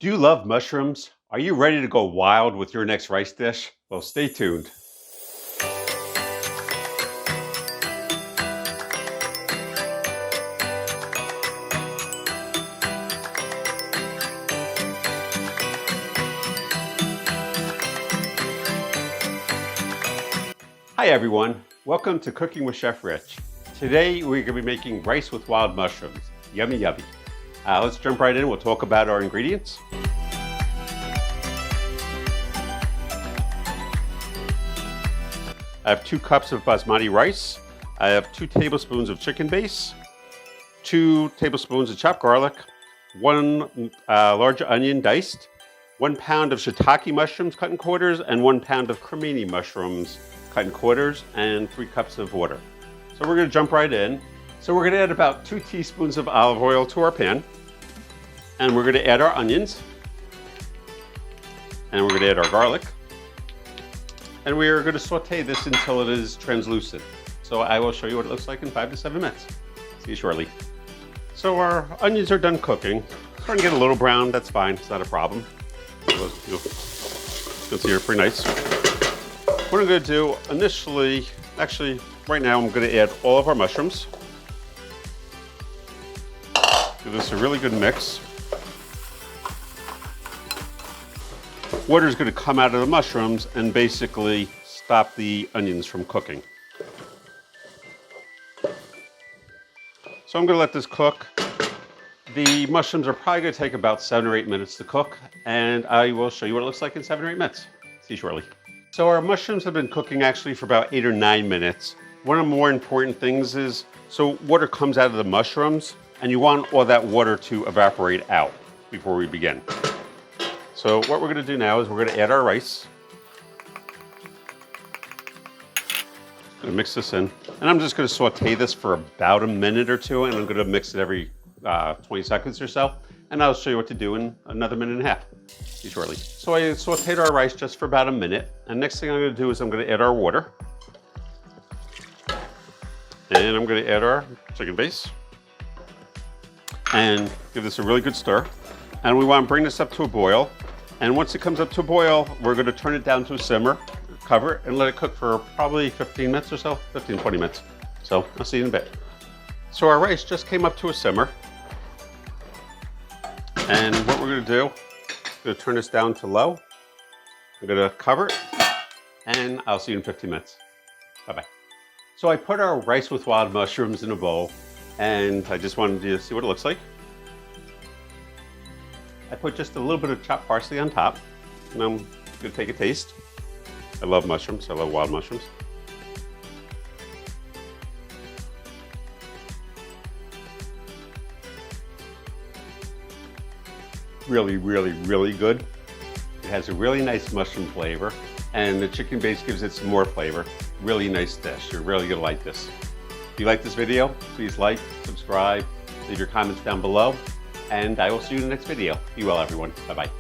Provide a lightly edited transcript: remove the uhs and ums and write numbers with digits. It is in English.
Do you love mushrooms? Are you ready to go wild with your next rice dish? Well, stay tuned. Hi everyone, welcome to Cooking with Chef Rich. Today we're going to be making rice with wild mushrooms. Yummy, yummy. Let's jump right in. We'll talk about our ingredients. I have 2 cups of basmati rice. I have 2 tablespoons of chicken base, 2 tablespoons of chopped garlic, 1 large onion diced, 1 pound of shiitake mushrooms cut in quarters, and 1 pound of cremini mushrooms cut in quarters, and 3 cups of water. So we're going to jump right in. So we're going to add about 2 teaspoons of olive oil to our pan, and we're going to add our onions, and we're going to add our garlic, and we are going to saute this until it is translucent. So I will show you what it looks like in 5 to 7 minutes. See you shortly. So our onions are done cooking. Starting to get a little brown, that's fine, it's not a problem. You'll see they're pretty nice. What I'm going to do initially, actually right now I'm going to add all of our mushrooms. Give this a really good mix. Water is going to come out of the mushrooms and basically stop the onions from cooking. So I'm going to let this cook. The mushrooms are probably going to take about 7 or 8 minutes to cook, and I will show you what it looks like in 7 or 8 minutes. See you shortly. So our mushrooms have been cooking actually for about 8 or 9 minutes. One of the more important things is, so water comes out of the mushrooms, and you want all that water to evaporate out before we begin. So what we're going to do now is we're going to add our rice. Going to mix this in, and I'm just going to saute this for about a minute or 2, and I'm going to mix it every 20 seconds or so, and I'll show you what to do in another minute and a half. See you shortly. So I sauteed our rice just for about a minute, and next thing I'm going to do is I'm going to add our water, and I'm going to add our chicken base, and give this a really good stir. And we want to bring this up to a boil, and once it comes up to a boil, we're going to turn it down to a simmer, cover it, and let it cook for probably 15 minutes or so, 15-20 minutes. So I'll see you in a bit. So our rice just came up to a simmer, and what we're going to do, I'm going to turn this down to low. I'm going to cover it, and I'll see you in 15 minutes. Bye-bye. So I put our rice with wild mushrooms in a bowl, and I just wanted you to see what it looks like. I put just a little bit of chopped parsley on top, and I'm going to take a taste. I love mushrooms. I love wild mushrooms. Really, really, really good. It has a really nice mushroom flavor, and the chicken base gives it some more flavor. Really nice dish. You're really gonna like this. If you like this video, please like, subscribe, leave your comments down below, and I will see you in the next video. Be well, everyone. Bye-bye.